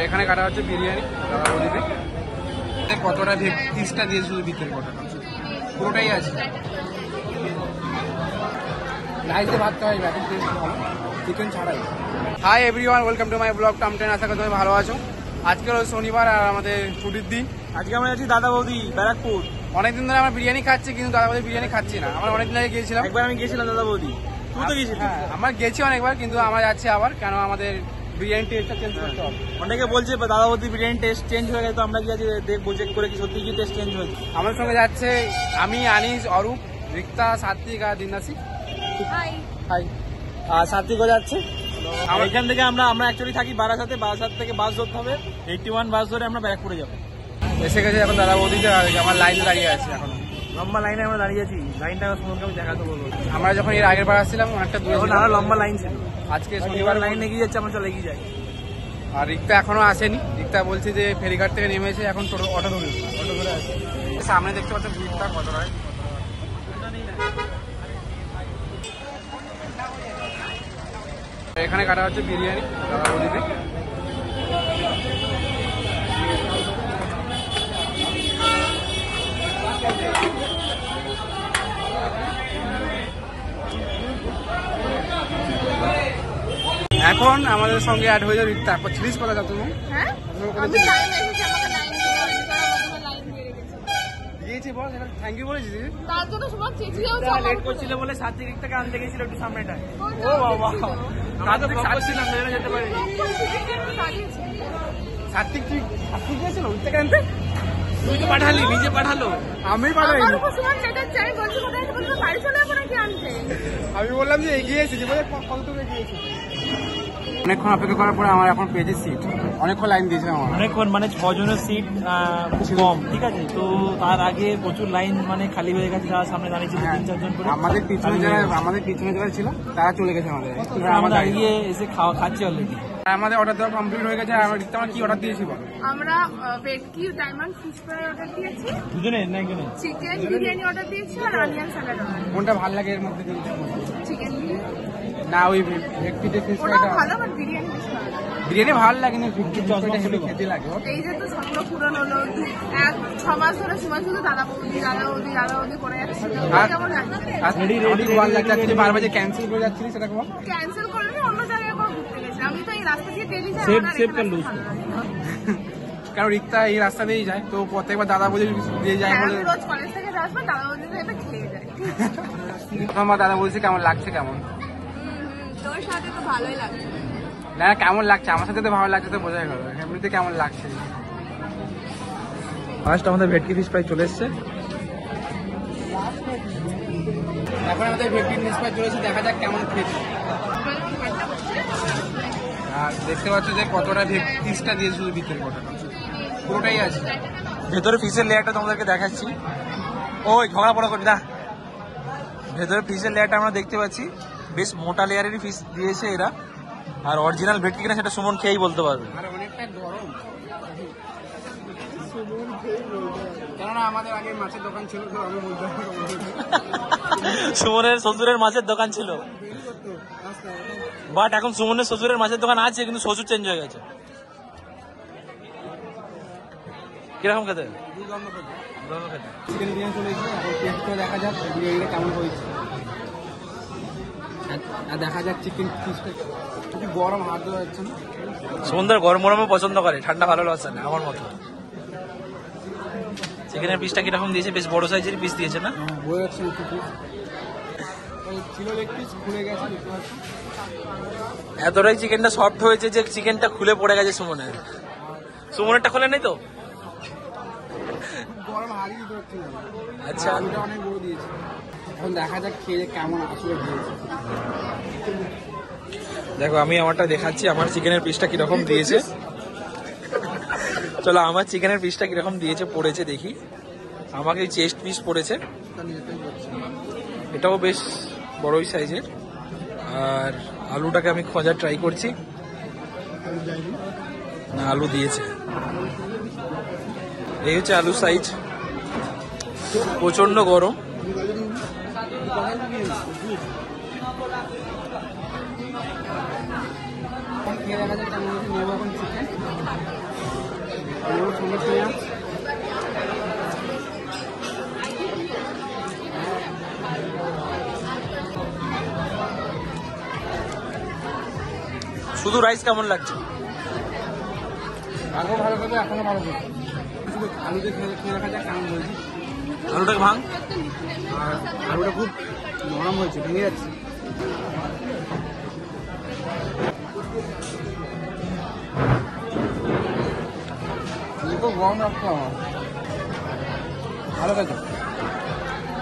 এখানে কাটা হচ্ছে বিরিয়ানি কতটা পিসটা দিয়ে শুধু ভিতরে কতটা পুরোটাই আছে রাইসে ভাত খাওয়াই চিকেন ছাড়াই। Hi everyone, welcome to my blog Tom ten. আশা করি তুমি ভালো আছো। আজকে হলো শনিবার আর আমাদের ছুটির দিন। আজকে আমরা যাচ্ছি দাদা বৌদি ব্যারাকপুর। অনেকদিন ধরে আমরা বিরিয়ানি খাচ্ছি, কিন্তু দাদা বৌদি বিরিয়ানি খাচ্ছি না। আমরা অনেকদিন আগে গিয়েছিলাম, একবার আমি গিয়েছিলাম দাদা বৌদি। তুই তো গেছিস? হ্যাঁ, আমরা গেছি অনেকবার, কিন্তু আমরা যাচ্ছি আবার। কেন আমাদের বিরিয়ানি টেস্টটা চেঞ্জ করতে হবে। অনেকে বলছে দাদা বৌদি বিরিয়ানি টেস্ট চেঞ্জ হয়ে গেছে, তো আমরা গিয়ে দেখবো চেক করে কি সত্যি কি টেস্ট চেঞ্জ হয়েছে। আমার সঙ্গে যাচ্ছে আমি, আনিস, অরূপ, রিক্তা, সাত্বিক আর দিনাসি। হাই। আর সাত্বিকও যাচ্ছে। এখান থেকে আমরা অ্যাকচুয়ালি থাকি বারাসাতে। বারাসাত থেকে বাস ধরতে হবে, 81 বাস ধরে আমরা ব্যারাকপুরে যাবো। এসে গেছে এখন দাদা বৌদিতে, আমার লাইনে দাঁড়িয়ে আছে। এখন লম্বা লাইনে আমরা দাঁড়িয়ে আছি। লাইনটা সম্পর্কে আমি দেখাতে বলবো। আমরা যখন এর আগের বার আসছিলাম অনেকটা দূরে, আরো লম্বা লাইন ছিল। আজকে শনিবার লাইন এগিয়ে যাচ্ছে, আমরা চলে এগিয়ে যাই। আর রিক্তা এখনো আসেনি। রিক্তা বলছে যে ফেরিঘাট থেকে নেমেছে, এখন টোটো অটো ধরে আসে। সামনে দেখতে পাচ্ছেন ভিড়টা কত হয়। এখানে কাটা হচ্ছে বিরিয়ানি দাদা বৌদিতে। এখন আমাদের সঙ্গে অ্যাড হয়ে যাবে রিক্তা। ছিলিস কথা যাচ্ছ তুমি? দিয়েছি বল, থ্যাংক ইউ বলেছি। তার জন্য সবার চেঁচিয়েও লেট করছিল বলে সাত্বিক রিক্তাকে আনতে গেছিল একটু সামনেটায়। ও বাবা, আমরা তো ব্লগ করছিলাম, সেজন্য যেতে পারি। সাত্বিক গেছিল রিক্তাকে আনতে? তুই তো পাঠালি, নিজে পাঠালো। আমি পাঠাইনি। আমি বললাম যে এগিয়েছি, যে বলে কতটুকু এগিয়েছি। অনেকক্ষণ অপেক্ষা করার পরে আমার এখন পেয়েছি সিট। অনেকক্ষণ লাইন দিয়েছিলাম আমার। অনেকক্ষণ মানে 6 জনের সিট খুব কম, ঠিক আছে। তো তার আগে প্রচুর লাইন মানে খালি হয়ে গেছে। যারা সামনে দাঁড়িয়েছিল 3-4 জন করে। আমাদের পিছনে যারা ছিল তারা চলে গেছে। আমরা দাঁড়িয়ে এসে খাচ্ছি অলরেডি। আমাদের অর্ডার দেওয়া কমপ্লিট হয়ে গেছে। আমরা কি অর্ডার দিয়েছি বল? আমরা ভেটকি ডায়মন্ড ফিশ ফ্রাই অর্ডার দিয়েছি। দুজনে না একজনে? চিকেন বিরিয়ানি অর্ডার দিয়েছি আর অনিয়ন স্যালাড অর্ডার। কোনটা ভালো লাগে এর মধ্যে? চিকেন না, ওই ভেটকিতে ফিশ ফ্রাইটা ভালো, বাট বিরিয়ানি বেশি ভালো লাগে। বিরিয়ানি ভালো লাগে না, খেতে লাগে। এই যে তো সবগুলো পুরনো হলো, 6 মাস ধরে সময় শুধু দাদা বৌদি করে যাচ্ছে। কেমন লাগছে? বারবার যে ক্যান্সেল করে যাচ্ছিলি সেটা কেমন? ক্যান্সেল করলে অন্য জায়গায় ঘুরতে গেছে। আমি তো এই রাস্তা দিয়ে ডেলি যাই। কারণ রিক্তা এই রাস্তা দিয়েই যায়, তো প্রত্যেকবার দাদা বৌদি দিয়ে যায় বলে। রোজ কলেজ থেকে আসবো, দাদা বৌদি এটা খেয়ে যায়। তোমার দাদা বলছে কেমন লাগছে? কেমন? তোর সাথে তো ভালোই লাগছে। না, কেমন লাগছে? আমার সাথে তো ভালো লাগছে, তো বোঝাই গেল। এমনিতে কেমন লাগছে? ফার্স্ট আমাদের ভেটকি ফিশ ফ্রাই চলে এসছে। এখন আমাদের ভেটকি ফিশ ফ্রাই চলে এসেছে, দেখা যাক কেমন খেয়েছে। আর দেখতে পাচ্ছ যে কতটা ফিশটা দিয়ে শুধু ভিতরে কতটা পুরোটাই আছে। ভেতরে ফিশের লেয়ারটা তোমাদেরকে দেখাচ্ছি। ওই ঝগড়া পড়া করি না। ভেতরে ফিশের লেয়ারটা আমরা দেখতে পাচ্ছি, বেশ মোটা লেয়ারেরই ফিশ দিয়েছে এরা। আর অরিজিনাল ভেটকি কিনা সেটা সুমন খেয়েই বলতে পারবে। আর অনেকটা গরম, কেননা আমাদের আগে মাছের দোকান ছিল, তো আমি বলতে সুমনের শ্বশুরের মাছের দোকান ছিল, বাট এখন সুমনের শ্বশুরের মাছের দোকান আছে, কিন্তু শ্বশুর চেঞ্জ হয়ে গেছে। কিরকম খেতে? চিকেন বিরিয়ানি চলে এসেছে, এখন টেস্ট করে দেখা যাক বিরিয়ানিটা কেমন হয়েছে। দেখা যাক চিকেন পিসটা কি গরম, হাত দেওয়া যাচ্ছে না। সুমনদার গরম গরমও পছন্দ করে, ঠান্ডা ভালো লাগছে না আমার মতো। চিকেনের পিসটা কিরকম দিয়েছে? বেশ বড় সাইজের পিস দিয়েছে না? বয়ে যাচ্ছে ছিল লেগ পিস, খুলে গেছে। এতটাই চিকেনটা সফট হয়েছে যে চিকেনটা খুলে পড়ে গেছে সুমনের। সুমনেরটা খোলে নেই তো? গরম হারিয়ে দিতে হচ্ছে না। আচ্ছা, আলুটা অনেক বড় দিয়েছে। এখন দেখা যাক খেয়ে কেমন আসলে দিয়েছে। দেখো আমি আমারটা দেখাচ্ছি, আমার চিকেনের পিসটা কিরকম দিয়েছে। চলো আমার চিকেনের পিসটা কিরকম দিয়েছে পড়েছে দেখি। আমাকে চেস্ট পিস পড়েছে, এটাও বেশ বড়ই সাইজের। আর আলুটাকে আমি খোঁজার ট্রাই করছি, না আলু দিয়েছে। এই হচ্ছে আলু সাইজ, প্রচন্ড গরম। দেখা যাক কেমন হয়েছে। নেবো এখন চিকেন, নেবো সঙ্গে পেঁয়াজ, শুধু রাইস কেমন লাগছে? আগেও ভালো করবে, এখনো ভালো করবে। শুধু আলুতে খেয়ে রাখা যাক কেমন হয়েছে। আলুটাকে ভাঙ। আর আলুটা খুব নরম হয়েছে, ভেঙে যাচ্ছে। খুব গরম রাখতে আমার ভালো খেতে।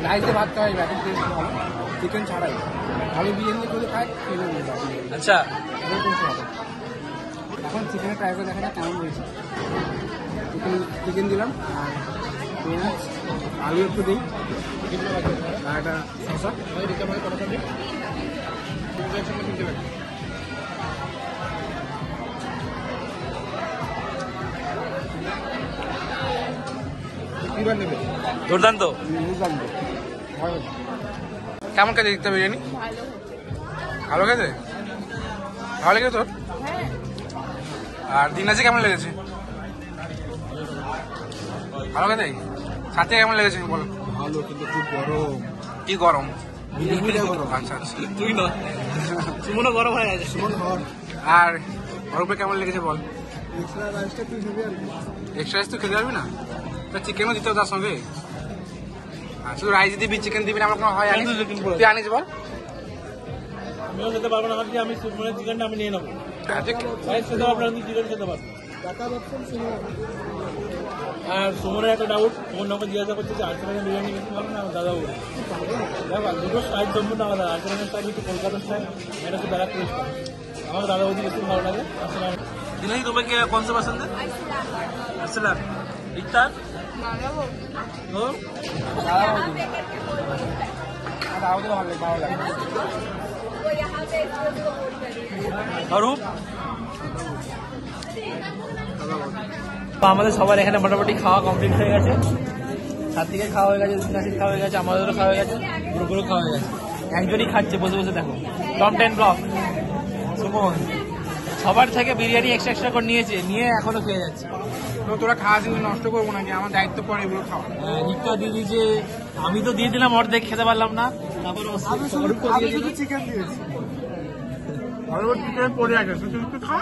রাইস দিয়ে ভাত খাওয়াই এখন টেস্ট ভালো, চিকেন ছাড়াই। আলু বিরিয়ানি করে খাই খেলে নিয়ে আচ্ছা, এখন চিকেনে ট্রাই করে দেখা যাক কেমন হয়েছে। চিকেন দিলাম আর পেঁয়াজ, আলু একটু দিই আর একটা শসা। দুর্দান্ত। কেমন খেতে দিতে বিরিয়ানি? ভালো খেতে, ভালো লেগেছে তোর? আর দিনাজে কেমন লেগেছে? ভালো খেতে। সাথে কেমন লেগেছে বল? ভালো, কিন্তু খুব গরম। কি গরম? আচ্ছা আচ্ছা, তুই না, সুমনও গরম হয়ে গেছে। সুমন হর আর অরূপে কেমন লেগেছে বল? এক্সট্রা রাইসটা তুই খাবি আর কি? এক্সট্রা রাইস তো খেতে পারবি না, তা চিকেনও দিতে হবে তার সঙ্গে। আর শুধু রাইস দিবি, চিকেন দিবি না, আমার কোনো হয় আনিস? তুই আনিস বল। আমিও খেতে পারবো না, ভাবছি আমি সুমনের চিকেনটা আমি নিয়ে নেবো। রাইস খেতে পারবো না, চিকেন খেতে পারবো। টাকা ভাবছেন সুমন। আর সুমনের একটা ডাউট, সুমন আমাকে জিজ্ঞাসা করছে যে আর্চেরানের বিরিয়ানি বেশি ভালো না দাদা বলে। দেখো দুটো স্টাইল সম্পূর্ণ আলাদা। আর্চেরানের স্টাইল হচ্ছে কলকাতার স্টাইল, এটা হচ্ছে ব্যারাকপুর স্টাইল। আমার দাদা বৌদি বেশি ভালো লাগে। দিনাই तुम्हें क्या कौन सा पसंद है? अर्सलान, इफ्तार हो আমাদের সবার এখানে মোটামুটি খাওয়া কমপ্লিট হয়ে গেছে। সাত্বিকের খাওয়া হয়ে গেছে, দিনাশির খাওয়া হয়ে গেছে, আমাদেরও খাওয়া হয়ে গেছে, পুরোপুরো খাওয়া হয়ে গেছে। একজনই খাচ্ছে বসে বসে, দেখো টপ 10 ব্লক সুমন। সবার থেকে বিরিয়ানি এক্সট্রা করে নিয়েছে, নিয়ে এখনো খেয়ে যাচ্ছে। তো তোরা খাওয়া কিন্তু নষ্ট করবো নাকি? আমার দায়িত্ব পড়ে এগুলো খাওয়া। নিকটা দিয়ে দিয়েছে, আমি তো দিয়ে দিলাম অর্ধেক, খেতে পারলাম না। তারপর আমি শুধু চিকেন দিয়েছি। চিকেন পড়ে আছে, তুই খা।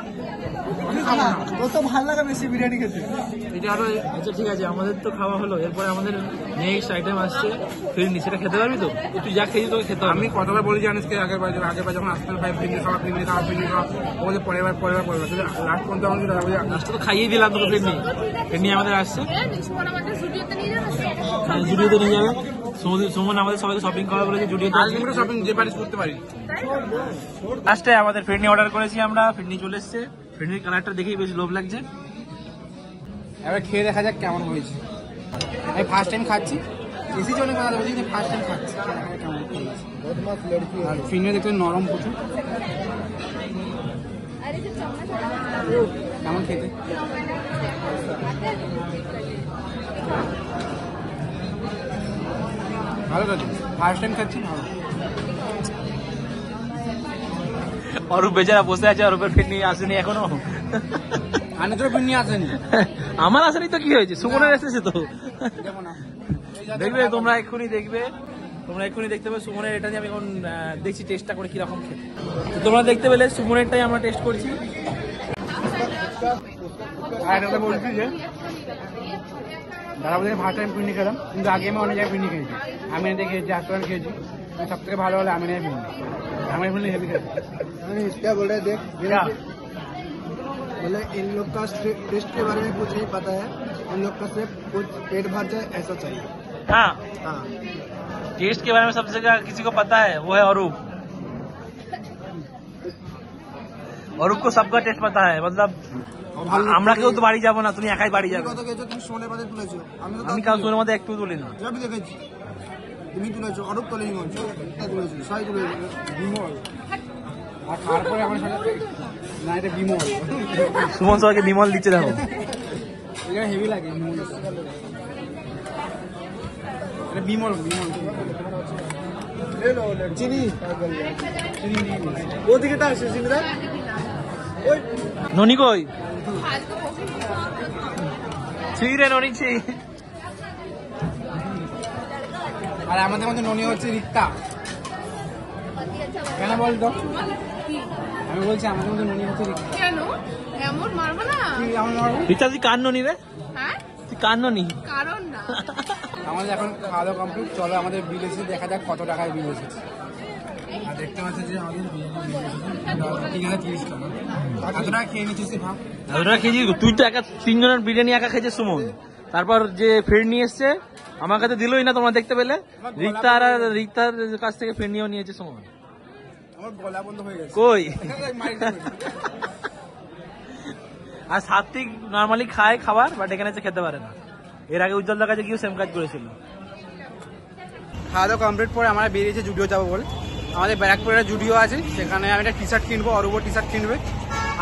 ওর তো ভালো লাগে বেশি বিরিয়ানি খেতে। এটা আরো আচ্ছা ঠিক আছে, আমাদের তো খাওয়া হলো। এরপরে আমাদের নেক্সট আইটেম আসছে ফিরনি। সেটা খেতে পারবি তো? তুই যা খেয়েছিস তোকে খেতে হবে। আমি কতবার বলি জানিস কি, আগের বার যখন আসতে ভাই ফিরনি খাওয়া, ও বলছে পরের বার লাস্ট পর্যন্ত আমাকে লাস্টে তো খাইয়ে দিলাম তোকে ফিরনি। ফিরনি আমাদের আসছে, জুডিওতে নিয়ে যাবে। জুডিওতে নিয়ে যাবে। সুমন আমাদের সবাইকে শপিং করা বলেছে, জুডিওতে আলটিমেট শপিং যে পারিস করতে পারি। লাস্টে আমাদের ফিরনি অর্ডার করেছি আমরা, ফিরনি চলে এসছে। ফিরনির কালারটা দেখেই বেশ লোভ লাগছে। এবার খেয়ে দেখা যাক কেমন হয়েছে। আমি ফার্স্ট টাইম খাচ্ছি, এসেছি অনেক কথা বলছি, কিন্তু ফার্স্ট টাইম খাচ্ছি। কেমন হয়েছে? আর ফিরনি দেখতে নরম প্রচুর। কেমন খেতে? ভালো খাচ্ছি, ফার্স্ট টাইম খাচ্ছি, ভালো। অরূপ বেচারা বসে আছে, অরূপের ফিরনি আসেনি এখনো। আনে তোর ফিরনি আসেনি, আমার আসেনি তো কি হয়েছে, সুমনের এসেছে তো। দেখো না, দেখবে তোমরা এক্ষুনি দেখবে, তোমরা এক্ষুনি দেখতে পাবে সুমনের। এটা নিয়ে আমি এখন দেখছি টেস্টটা করে কিরকম খেতে। তো তোমরা দেখতে পেলে সুমনেরটাই আমরা টেস্ট করছি। আর এটা বলছি যে দাদা বলছে ফার্স্ট টাইম ফিরনি খেলাম, কিন্তু আগে আমি অনেক জায়গায় ফিরনি খেয়েছি। আমি এনে খেয়েছি, আস্তান খেয়েছি, সব থেকে ভালো হলে আমি নিয়ে ফিরনি। আমি ফিরনি হেভি খেয়েছি। क्या बोल रहे देख, बोले इन लोग का टेस्ट के बारे में कुछ नहीं पता है। इन लोग का सिर्फ कुछ पेट भर जाए ऐसा चाहिए। हाँ, हाँ, टेस्ट के बारे में सबसे ज्यादा किसी को पता है वो है अरूप। अरूप को सबका टेस्ट पता है। मतलब আমরা কেউ তো বাড়ি যাবো না, তুমি একাই বাড়ি যাবে। কত গেছো তুমি? সোনের বাদে তুলেছো, আমি কাল তোর মধ্যে একটু তুলি না। আমি দেখেছি তুমি তুলেছো, অরূপ তোলেনি মঞ্চ তুলেছো, সবাই তুলেছো। বিমল আর তারপরে আমার সাথে না, এটা বিমল। সুমন সবাইকে বিমল দিচ্ছে, দেখো এটা হেভি লাগে বিমল। এটা বিমল চিনি চিনি ওদিকে আসছে চিনিটা ননি কই? ছি রে ননি ছি। আর আমাদের মধ্যে ননি হচ্ছে রিক্তা। কেন বলতো? আমি বলছি আমাদের মধ্যে ননি হচ্ছে রিক্তা। কেন এমন মারবো না? কি এমন মারবো? রিতা তুই কার ননি রে? হ্যাঁ তুই কার ননি? কারণ না আমাদের এখন খাওয়া দাওয়া কমপ্লিট। চলো আমাদের বিল এসেছে, দেখা যাক কত টাকায় বিল এসেছে। আর দেখতে পাচ্ছি যে আমাদের বিল এসেছে 3,030 টাকা। কত টাকা খেয়ে নিচ্ছিস ভাব? ওটা খেয়েছি। তুই তো একা 3 জনের বিরিয়ানি একা খেয়েছে সুমন। তারপর যে ফ্রেন্ড নিয়ে এসছে আমার কাছে দিলই না, তোমরা দেখতে পেলে। রিক্তার কাছ থেকে ফ্রেন্ড নিয়েও নিয়েছে সুমন। আমার গলা বন্ধ হয়ে গেছে। কই? আর সাত্বিক নর্মালি খায় খাবার, বাট এখানে এসে খেতে পারে না। এর আগে উজ্জ্বলদার কাছে গিয়েও সেম কাজ করেছিল। খাওয়া দাওয়া কমপ্লিট করে আমরা বেরিয়েছি জুডিও যাবো বলে। আমাদের ব্যারাকপুরের জুডিও আছে, সেখানে আমি একটা টি শার্ট কিনবো, অরূপ টি শার্ট কিনবে।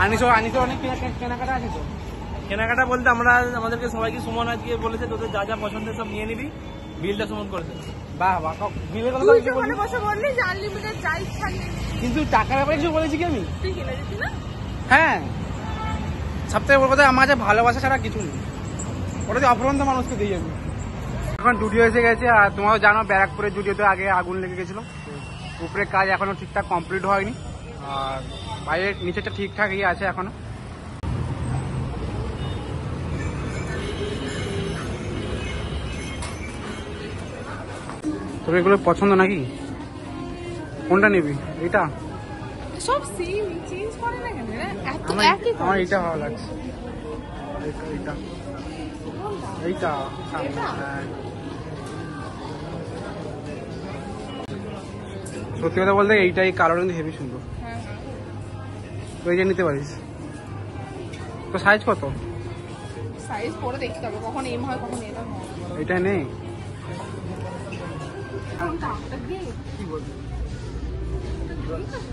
আনিসও অনেক কেনাকাটা আছে তো। কেনাকাটা বলতে আমাদেরকে সবাইকে সুমন আজকে বলেছে তোদের যা যা পছন্দের সব নিয়ে নিবি, বিলটা সুমন করে দেবে। বাহ বাহ, বিলের কথা তুই কিছু তো বললি? ওখানে বসে বললি যে আনলিমিটেড যা ইচ্ছা নিয়ে নিবি। কিন্তু টাকার ব্যাপারে কিছু বলেছি কি আমি? তুই কিনে দিতি না? হ্যাঁ, সবথেকে বড় কথা আমার কাছে ভালোবাসা ছাড়া কিছু নেই। ওটা যে অপরন্ত মানুষকে দিই আমি। এখন জুডিও এসে গেছে, আর তোমরাও জানো ব্যারাকপুরের জুডিওতে আগে আগুন লেগে গেছিল। উপরে কাজ এখনো ঠিকঠাক কমপ্লিট হয়নি, আর বাইরের নিচেটা ঠিকঠাকই আছে এখনো। তোর এগুলো পছন্দ নাকি? কোনটা নিবি? এটা সব সেম চেঞ্জ করে না কেন রে? এত একই আমার এইটা ভালো লাগছে। এইটা এইটা হ্যাঁ। সত্যি কথা বলতে এইটাই কালার কিন্তু হেভি সুন্দর। তো এইটা নিতে পারিস। তো সাইজ কত? সাইজ পরে দেখতে হবে, কখন এম হয় কখন এল হয়। এইটা নেই। কোনটা? এটা গ্রে? কি বলবি?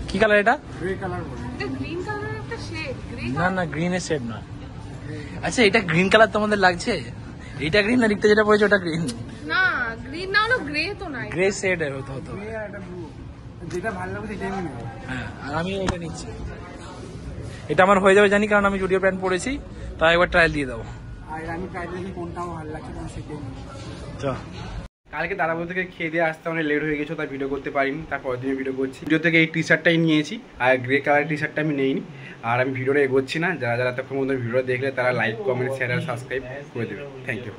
কি কালার এটা? গ্রে কালার বল। এটা গ্রিন কালারের একটা শেড। গ্রে না না, গ্রিনের শেড না। আচ্ছা, এটা গ্রিন কালার তোমাদের লাগছে? এইটা গ্রিন না? রিক্তা যেটা পড়েছে ওটা গ্রিন? না, গ্রিন না হলো গ্রে তো নাই। গ্রে শেড এর হতো। গ্রে আর একটা ব্লু, যেটা ভালো লাগবে সেটাই আমি নেব। হ্যাঁ, আর আমি এটা নিচ্ছি। এটা আমার হয়ে যাবে জানি, কারণ আমি জুডিও প্যান্ট পরেছি। তাই একবার ট্রায়াল দিয়ে দেবো। আর আমি ট্রাই দেখি কোনটা আমার ভালো লাগছে, কোন সেটাই নেব। চ। কালকে দাদাবাবু থেকে খেয়ে দিয়ে আসতে অনেক লেট হয়ে গেছে, তাই ভিডিও করতে পারিনি। তারপর দিনে ভিডিও করছি। ভিডিও থেকে এই টি শার্টটাই নিয়েছি, আর গ্রে কালারের টি শার্টটা আমি নেইনি। আর আমি ভিডিওটা এগোচ্ছি না। যারা যারা তখন ভিডিও দেখলে তারা লাইক, কমেন্ট, শেয়ার আর সাবস্ক্রাইব করে দেবে। Thank you.